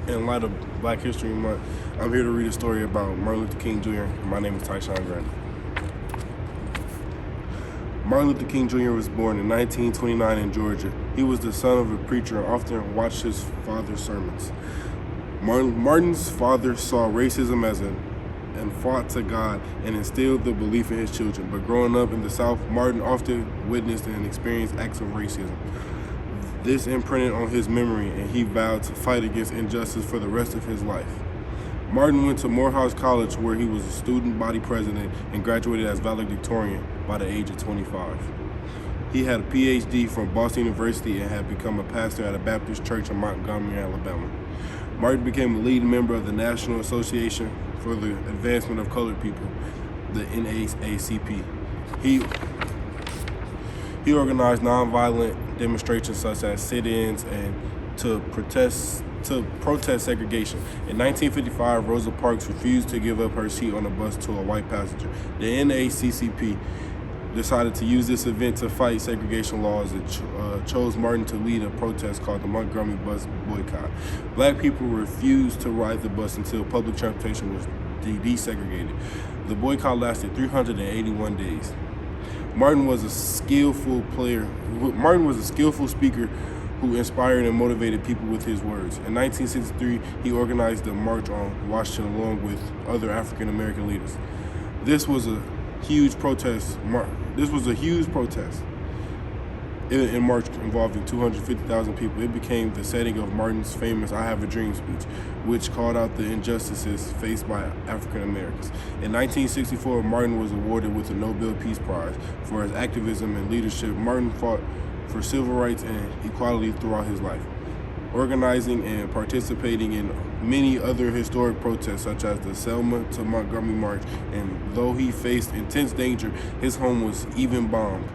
In light of Black History Month, I'm here to read a story about Martin Luther King Jr. My name is Tyshawn Grundy. Martin Luther King Jr. was born in 1929 in Georgia. He was the son of a preacher and often watched his father's sermons. Martin's father saw racism and fought to God and instilled the belief in his children. But growing up in the South, Martin often witnessed and experienced acts of racism. This imprinted on his memory, and he vowed to fight against injustice for the rest of his life. Martin went to Morehouse College, where he was a student body president and graduated as valedictorian by the age of 25. He had a PhD from Boston University and had become a pastor at a Baptist church in Montgomery, Alabama. Martin became a leading member of the National Association for the Advancement of Colored People, the NAACP. He organized nonviolent demonstrations such as sit-ins and to protest segregation. In 1955, Rosa Parks refused to give up her seat on a bus to a white passenger. The NAACP decided to use this event to fight segregation laws and chose Martin to lead a protest called the Montgomery Bus Boycott. Black people refused to ride the bus until public transportation was desegregated. The boycott lasted 381 days. Martin was a skillful speaker who inspired and motivated people with his words. In 1963, he organized the March on Washington along with other African American leaders. This was a huge protest. In March involving 250,000 people. It became the setting of Martin's famous "I Have a Dream" speech, which called out the injustices faced by African Americans. In 1964, Martin was awarded with the Nobel Peace Prize for his activism and leadership. Martin fought for civil rights and equality throughout his life, organizing and participating in many other historic protests such as the Selma to Montgomery March, and though he faced intense danger, his home was even bombed.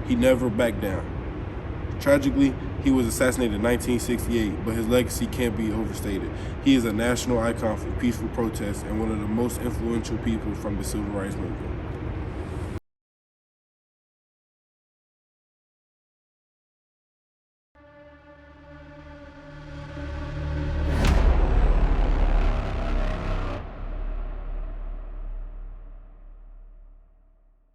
He never backed down. Tragically, he was assassinated in 1968, but his legacy can't be overstated. He is a national icon for peaceful protests and one of the most influential people from the civil rights movement.